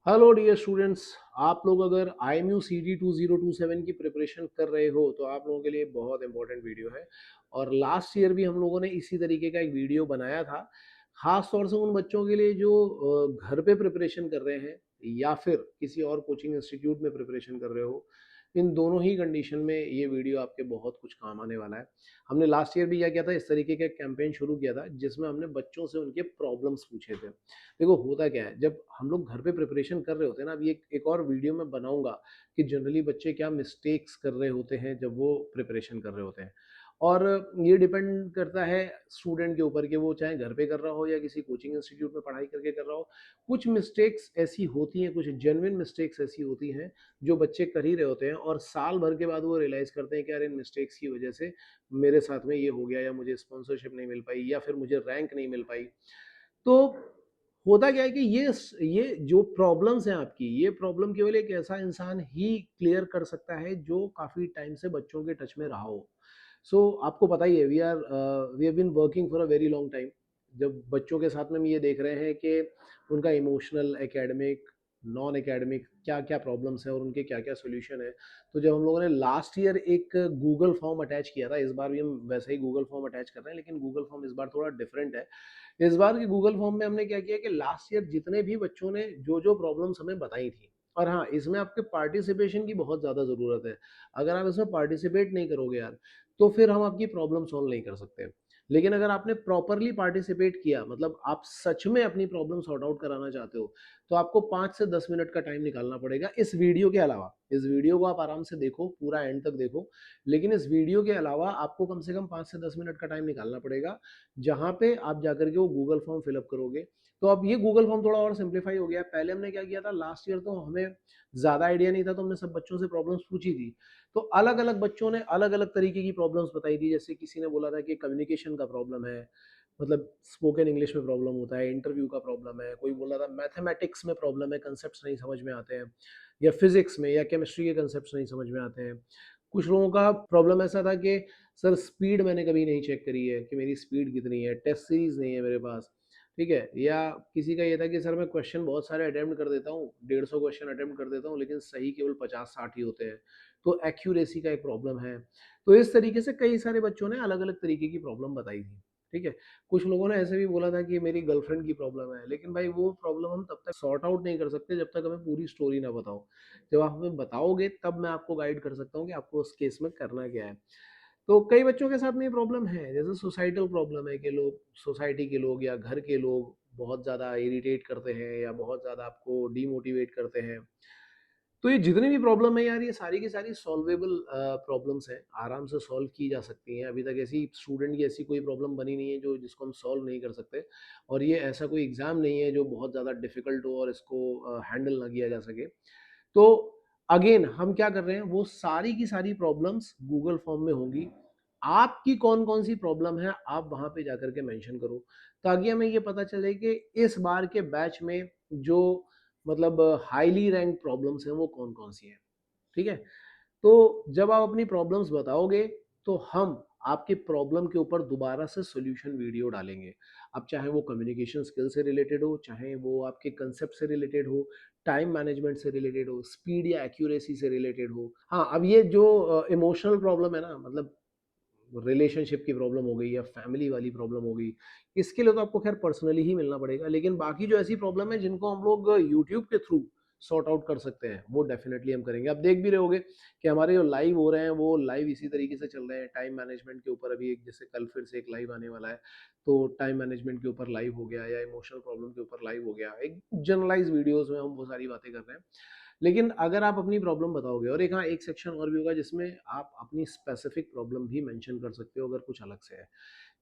Hello dear students. आप लोग अगर IMU CT 2027 की प्रिपरेशन कर रहे हो तो आप लोगों के लिए बहुत इंपॉर्टेंट वीडियो है। और लास्ट ईयर भी हम लोगों ने इसी तरीके का एक वीडियो बनाया था, खास तौर से उन बच्चों के लिए जो घर पे प्रिपरेशन कर रहे हैं या फिर किसी और कोचिंग इंस्टीट्यूट में प्रिपरेशन कर रहे हो। इन दोनों ही कंडीशन में ये वीडियो आपके बहुत कुछ काम आने वाला है। हमने लास्ट ईयर भी क्या किया था, इस तरीके का कैंपेन शुरू किया था जिसमें हमने बच्चों से उनके प्रॉब्लम्स पूछे थे। देखो होता क्या है, जब हम लोग घर पे प्रिपरेशन कर रहे होते हैं ना, अभी एक और वीडियो में बनाऊंगा कि जनरली बच्चे क्या मिस्टेक्स कर रहे होते हैं जब वो प्रिपरेशन कर रहे होते हैं। और ये डिपेंड करता है स्टूडेंट के ऊपर कि वो चाहे घर पे कर रहा हो या किसी कोचिंग इंस्टीट्यूट में पढ़ाई करके कर रहा हो। कुछ मिस्टेक्स ऐसी होती हैं, कुछ जेन्युइन मिस्टेक्स ऐसी होती हैं जो बच्चे कर ही रहे होते हैं और साल भर के बाद वो रियलाइज करते हैं कि यार इन मिस्टेक्स की वजह से मेरे साथ में ये हो गया, या मुझे स्पॉन्सरशिप नहीं मिल पाई, या फिर मुझे रैंक नहीं मिल पाई। तो होता क्या है कि ये जो प्रॉब्लम्स हैं आपकी, ये प्रॉब्लम केवल एक ऐसा इंसान ही क्लियर कर सकता है जो काफ़ी टाइम से बच्चों के टच में रहा हो। आपको पता ही है, we have been working for a very long time. जब बच्चों के साथ में हम ये देख रहे हैं कि उनका इमोशनल, एकेडमिक, नॉन एकेडमिक क्या क्या प्रॉब्लम्स हैं और उनके क्या क्या सोल्यूशन है। तो जब हम लोगों ने लास्ट ईयर एक गूगल फॉर्म अटैच किया था, इस बार भी हम वैसे ही गूगल फॉर्म अटैच कर रहे हैं, लेकिन गूगल फॉर्म इस बार थोड़ा डिफरेंट है। इस बार के गूगल फॉर्म में हमने क्या किया कि लास्ट ईयर जितने भी बच्चों ने जो जो प्रॉब्लम्स हमें बताई थी, और हाँ, इसमें आपके पार्टिसिपेशन की बहुत ज़्यादा ज़रूरत है। अगर आप इसमें पार्टिसिपेट नहीं करोगे यार, तो फिर हम आपकी प्रॉब्लम सॉल्व नहीं कर सकते। लेकिन अगर आपने प्रॉपरली पार्टिसिपेट किया, मतलब आप सच में अपनी प्रॉब्लम सॉर्ट आउट कराना चाहते हो, तो आपको 5 से 10 मिनट का टाइम निकालना पड़ेगा इस वीडियो के अलावा। इस वीडियो को आप आराम से देखो, पूरा एंड तक देखो, लेकिन इस वीडियो के अलावा आपको कम से कम 5 से 10 मिनट का टाइम निकालना पड़ेगा, जहाँ पे आप जाकर के वो गूगल फॉर्म फिलअप करोगे। तो अब ये गूगल फॉर्म थोड़ा और सिंप्लीफाई हो गया। पहले हमने क्या किया था, लास्ट ईयर तो हमें ज़्यादा आइडिया नहीं था, तो हमने सब बच्चों से प्रॉब्लम्स पूछी थी। तो अलग अलग बच्चों ने अलग अलग तरीके की प्रॉब्लम्स बताई थी। जैसे किसी ने बोला था कि कम्युनिकेशन का प्रॉब्लम है, मतलब स्पोकन इंग्लिश में प्रॉब्लम होता है, इंटरव्यू का प्रॉब्लम है। कोई बोला था मैथमेटिक्स में प्रॉब्लम है, कंसेप्ट नहीं समझ में आते हैं, या फिजिक्स में या केमिस्ट्री के कंसेप्ट नहीं समझ में आते हैं। कुछ लोगों का प्रॉब्लम ऐसा था कि सर स्पीड मैंने कभी नहीं चेक करी है कि मेरी स्पीड कितनी है, टेस्ट सीरीज नहीं है मेरे पास। ठीक है, या किसी का ये था कि सर मैं क्वेश्चन बहुत सारे अटेम्प्ट कर देता हूँ, 150 क्वेश्चन अटेम्प्ट कर देता हूँ, लेकिन सही केवल 50-60 ही होते हैं। तो एक्यूरेसी का एक प्रॉब्लम है। तो इस तरीके से कई सारे बच्चों ने अलग अलग तरीके की प्रॉब्लम बताई थी। ठीक है, कुछ लोगों ने ऐसे भी बोला था कि मेरी गर्लफ्रेंड की प्रॉब्लम है, लेकिन भाई वो प्रॉब्लम हम तब तक सॉर्ट आउट नहीं कर सकते जब तक हमें पूरी स्टोरी ना बताओ। जब आप हमें बताओगे तब मैं आपको गाइड कर सकता हूँ कि आपको उस केस में करना क्या है। तो कई बच्चों के साथ में ये प्रॉब्लम है, जैसे सोसाइटल प्रॉब्लम है कि लोग, सोसाइटी के लोग या घर के लोग बहुत ज़्यादा इरिटेट करते हैं या बहुत ज़्यादा आपको डीमोटिवेट करते हैं। तो ये जितनी भी प्रॉब्लम है यार, ये सारी की सारी सॉल्वेबल प्रॉब्लम्स हैं, आराम से सॉल्व की जा सकती हैं। अभी तक ऐसी स्टूडेंट की ऐसी कोई प्रॉब्लम बनी नहीं है जो जिसको हम सॉल्व नहीं कर सकते। और ये ऐसा कोई एग्ज़ाम नहीं है जो बहुत ज़्यादा डिफ़िकल्ट हो और इसको हैंडल ना किया जा सके। तो अगेन हम क्या कर रहे हैं, वो सारी की सारी प्रॉब्लम्स गूगल फॉर्म में होंगी। आपकी कौन कौन सी प्रॉब्लम है आप वहां पे जाकर के मेंशन करो, ताकि हमें ये पता चले कि इस बार के बैच में जो मतलब हाईली रैंक प्रॉब्लम्स हैं वो कौन कौन सी हैं। ठीक है, तो जब आप अपनी प्रॉब्लम्स बताओगे तो हम आपके प्रॉब्लम के ऊपर दोबारा से सॉल्यूशन वीडियो डालेंगे। अब चाहे वो कम्युनिकेशन स्किल से रिलेटेड हो, चाहे वो आपके कंसेप्ट से रिलेटेड हो, टाइम मैनेजमेंट से रिलेटेड हो, स्पीड या एक्यूरेसी से रिलेटेड हो। हाँ, अब ये जो इमोशनल प्रॉब्लम है ना, मतलब रिलेशनशिप की प्रॉब्लम हो गई या फैमिली वाली प्रॉब्लम हो गई, इसके लिए तो आपको खैर पर्सनली ही मिलना पड़ेगा। लेकिन बाकी जो ऐसी प्रॉब्लम है जिनको हम लोग यूट्यूब के थ्रू सॉर्ट आउट कर सकते हैं, वो डेफिनेटली हम करेंगे। आप देख भी रहे होगे कि हमारे जो लाइव हो रहे हैं वो लाइव इसी तरीके से चल रहे हैं। टाइम मैनेजमेंट के ऊपर अभी एक, जैसे कल फिर से एक लाइव आने वाला है, तो टाइम मैनेजमेंट के ऊपर लाइव हो गया, या इमोशनल प्रॉब्लम के ऊपर लाइव हो गया। एक जनरलाइज वीडियोस में हम वो सारी बातें कर रहे हैं। लेकिन अगर आप अपनी प्रॉब्लम बताओगे, और एक, हाँ, एक सेक्शन और भी होगा जिसमें आप अपनी स्पेसिफिक प्रॉब्लम भी मेंशन कर सकते हो अगर कुछ अलग से है।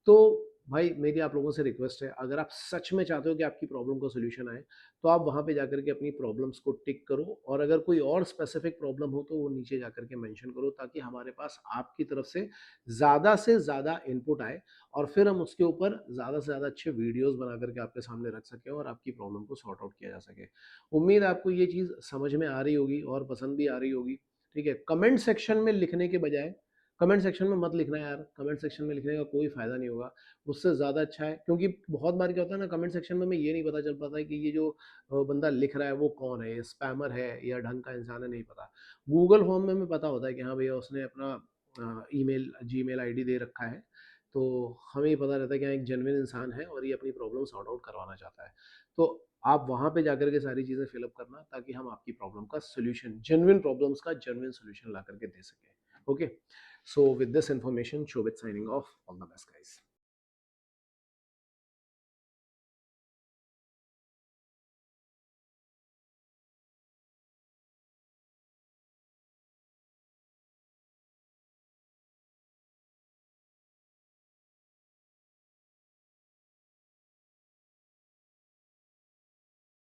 तो भाई मेरी आप लोगों से रिक्वेस्ट है, अगर आप सच में चाहते हो कि आपकी प्रॉब्लम का सोल्यूशन आए, तो आप वहां पे जाकर के अपनी प्रॉब्लम्स को टिक करो, और अगर कोई और स्पेसिफिक प्रॉब्लम हो तो वो नीचे जाकर के मेंशन करो, ताकि हमारे पास आपकी तरफ से ज़्यादा इनपुट आए, और फिर हम उसके ऊपर ज़्यादा से ज़्यादा अच्छे वीडियोस बना करके आपके सामने रख सकें और आपकी प्रॉब्लम को सॉर्ट आउट किया जा सके। उम्मीद है आपको ये चीज़ समझ में आ रही होगी और पसंद भी आ रही होगी। ठीक है, कमेंट सेक्शन में लिखने के बजाय कमेंट सेक्शन में मत लिखना यार, कमेंट सेक्शन में लिखने का कोई फ़ायदा नहीं होगा। उससे ज़्यादा अच्छा है, क्योंकि बहुत बार क्या होता है ना, कमेंट सेक्शन में हमें ये नहीं पता चल पाता है कि ये जो बंदा लिख रहा है वो कौन है, ये स्पैमर है या ढंग का इंसान है, नहीं पता। गूगल फॉर्म में हमें पता होता है कि हाँ भैया उसने अपना ईमेल, जीमेल आईडी दे रखा है, तो हमें ये पता रहता है कि हाँ एक जेन्युइन इंसान है और ये अपनी प्रॉब्लम सॉर्ट आउट करवाना चाहता है। तो आप वहाँ पे जाकर के सारी चीज़ें फिल अप करना, ताकि हम आपकी प्रॉब्लम का सॉल्यूशन, जेन्युइन प्रॉब्लम्स का जेन्युइन सॉल्यूशन ला करके दे सकें। Okay, so with this information, Shobit signing off. All the best, guys.